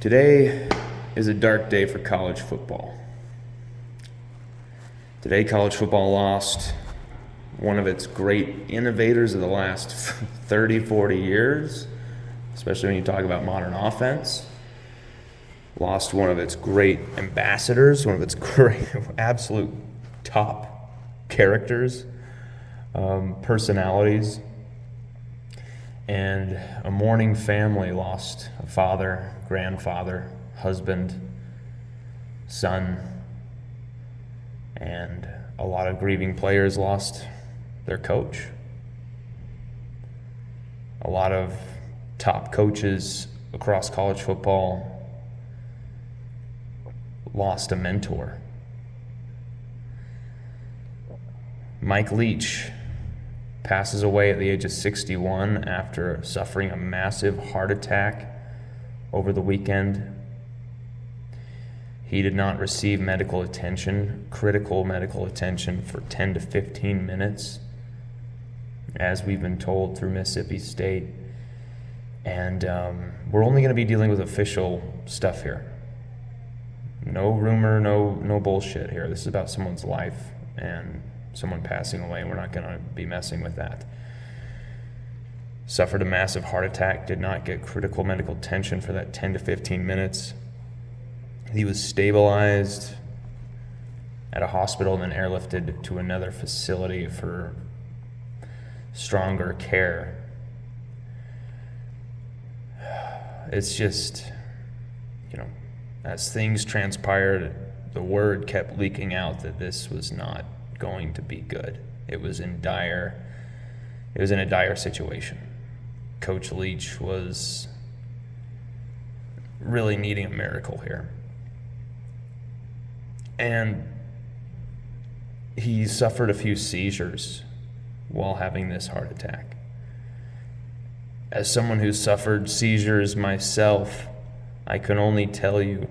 Today is a dark day for college football. Today, college football lost one of its great innovators of the last 30, 40 years, especially when you talk about modern offense. Lost one of its great ambassadors, one of its great, absolute top characters, personalities. And a mourning family lost a father, grandfather, husband, son, and a lot of grieving players lost their coach. A lot of top coaches across college football lost a mentor. Mike Leach passes away at the age of 61 after suffering a massive heart attack over the weekend. He did not receive medical attention, critical medical attention, for 10 to 15 minutes, as we've been told through Mississippi State. And we're only going to be dealing with official stuff here. No rumor, no bullshit here. This is about someone's life and someone passing away, and we're not going to be messing with that. Suffered a massive heart attack, did not get critical medical attention for that 10 to 15 minutes. He was stabilized at a hospital and then airlifted to another facility for stronger care. It's just, as things transpired, the word kept leaking out that this was not going to be good. It was in a dire situation. Coach Leach was really needing a miracle here. And he suffered a few seizures while having this heart attack. As someone who suffered seizures myself, I can only tell you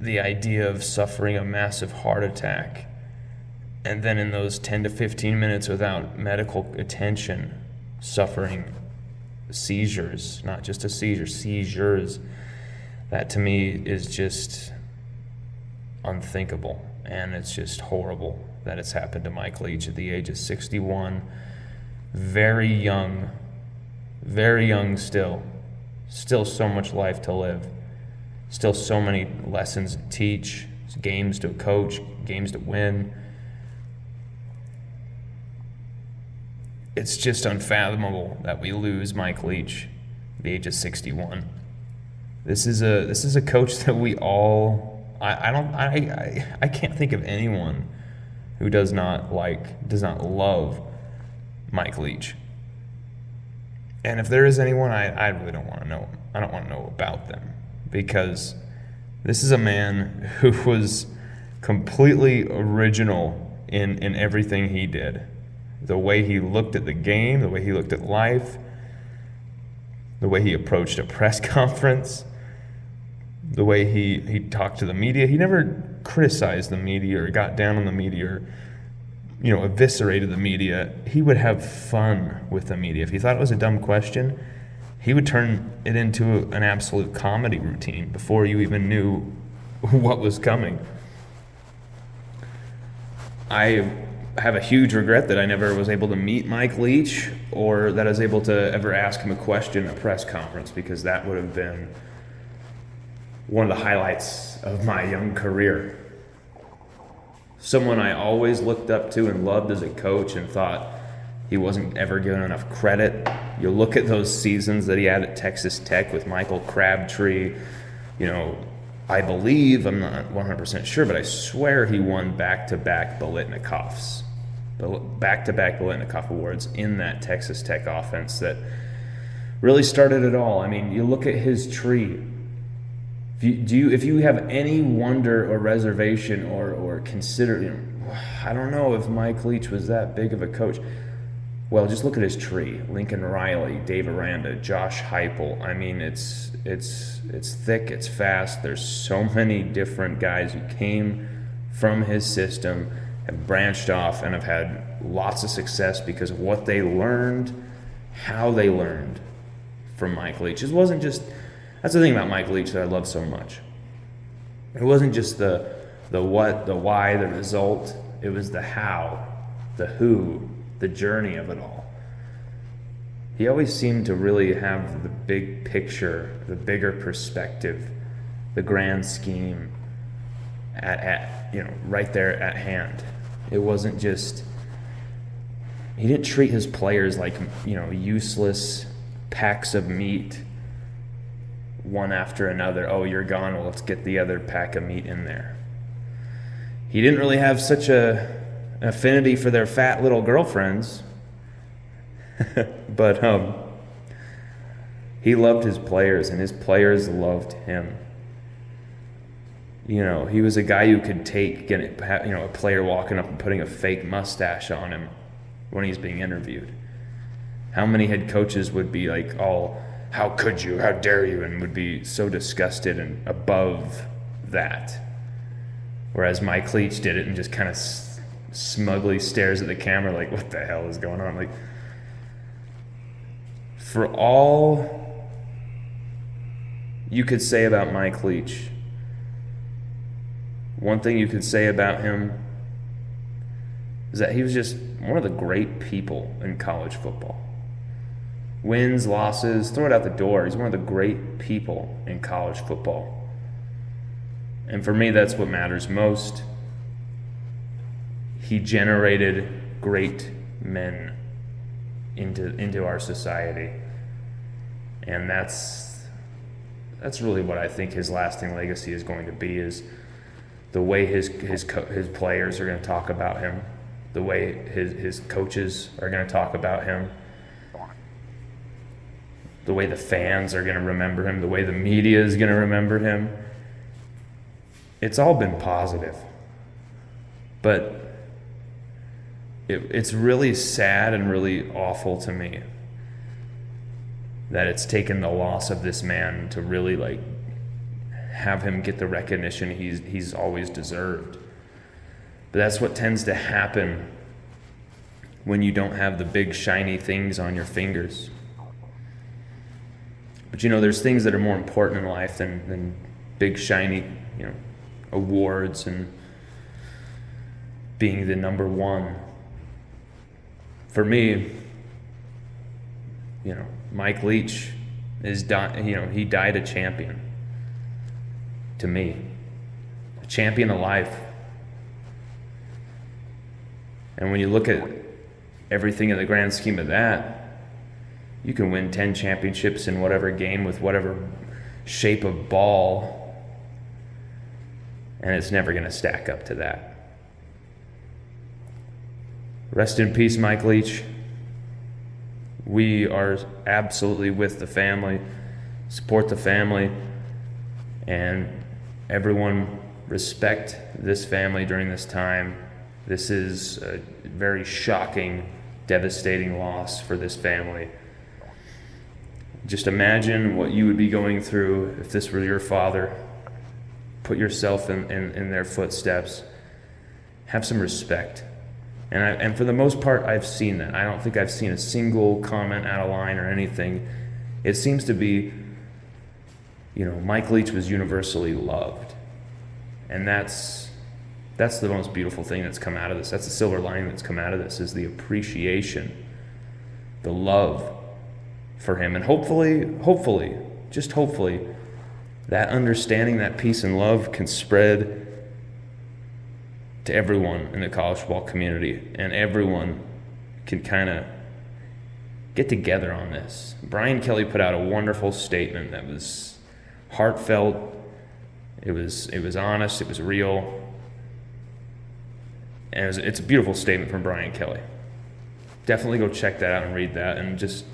the idea of suffering a massive heart attack and then in those 10 to 15 minutes without medical attention, suffering seizures, not just a seizure, seizures, that to me is just unthinkable. And it's just horrible that it's happened to Mike Leach at the age of 61. Very young still so much life to live. Still so many lessons to teach, games to coach, games to win. It's just unfathomable that we lose Mike Leach at the age of 61. This is a coach that we all I can't think of anyone who does not love Mike Leach. And if there is anyone, I really don't want to know him. I don't want to know about them. Because this is a man who was completely original in everything he did. The way he looked at the game, the way he looked at life, the way he approached a press conference, the way he talked to the media. He never criticized the media or got down on the media or eviscerated the media. He would have fun with the media. If he thought it was a dumb question, he would turn it into an absolute comedy routine before you even knew what was coming. I have a huge regret that I never was able to meet Mike Leach or that I was able to ever ask him a question at a press conference, because that would have been one of the highlights of my young career. Someone I always looked up to and loved as a coach and thought he wasn't ever given enough credit. You look at those seasons that he had at Texas Tech with Michael Crabtree. I believe, I'm not 100% sure, but I swear he won back-to-back Biletnikoffs. Back-to-back Biletnikoff awards in that Texas Tech offense that really started it all. I mean, you look at his tree. If you have any wonder or reservation or consider, I don't know if Mike Leach was that big of a coach. Well, just look at his tree. Lincoln Riley, Dave Aranda, Josh Heupel. I mean, it's thick, it's fast. There's so many different guys who came from his system, have branched off, and have had lots of success because of what they learned, how they learned from Mike Leach. It wasn't just That's the thing about Mike Leach that I love so much. It wasn't just the what, the why, the result. It was the how, the who, the journey of it all. He always seemed to really have the big picture, the bigger perspective, the grand scheme at right there at hand. It wasn't just, he didn't treat his players like, useless packs of meat, one after another. Oh, you're gone, well, let's get the other pack of meat in there. He didn't really have such an affinity for their fat little girlfriends. But he loved his players, and his players loved him. He was a guy who could take, a player walking up and putting a fake mustache on him when he's being interviewed. How many head coaches would be like, oh, how could you, how dare you, and would be so disgusted and above that. Whereas Mike Leach did it and just kind of smugly stares at the camera like, what the hell is going on? Like, for all you could say about Mike Leach, one thing you could say about him is that he was just one of the great people in college football. Wins, losses, throw it out the door. He's one of the great people in college football. And for me, that's what matters most. He generated great men into our society. And that's really what I think his lasting legacy is going to be, is the way his players are going to talk about him, the way his coaches are going to talk about him, the way the fans are going to remember him, the way the media is going to remember him. It's all been positive. But it's really sad and really awful to me that it's taken the loss of this man to really have him get the recognition he's always deserved. But that's what tends to happen when you don't have the big shiny things on your fingers. But there's things that are more important in life than big shiny, awards and being the number one. For me, Mike Leach he died a champion. To me, a champion of life. And when you look at everything in the grand scheme of that, you can win 10 championships in whatever game with whatever shape of ball, and it's never going to stack up to that. Rest in peace, Mike Leach. We are absolutely with the family, support the family, and everyone respect this family during this time. This is a very shocking, devastating loss for this family. Just imagine what you would be going through if this were your father. Put yourself in their footsteps. Have some respect. And for the most part, I've seen that. I don't think I've seen a single comment out of line or anything. It seems to be, Mike Leach was universally loved. And that's the most beautiful thing that's come out of this. That's the silver lining that's come out of this, is the appreciation, the love for him. And hopefully, just hopefully, that understanding, that peace and love can spread to everyone in the college football community, and everyone can kind of get together on this. Brian Kelly put out a wonderful statement that was heartfelt. It was honest. It was real. And it's a beautiful statement from Brian Kelly. Definitely go check that out and read that, and just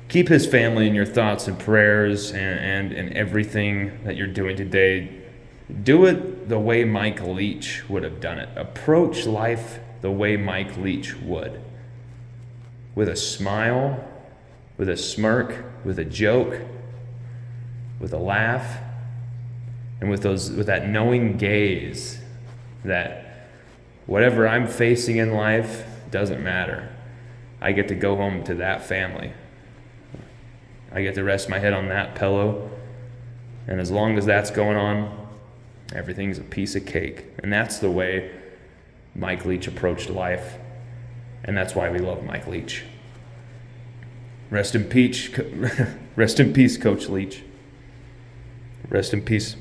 keep his family in your thoughts and prayers, and everything that you're doing today. Do it the way Mike Leach would have done it. Approach life the way Mike Leach would. With a smile, with a smirk, with a joke, with a laugh, and with that knowing gaze that whatever I'm facing in life doesn't matter. I get to go home to that family. I get to rest my head on that pillow. And as long as that's going on, everything's a piece of cake. And that's the way Mike Leach approached life. And that's why we love Mike Leach. Rest in peace, Coach Leach. Rest in peace.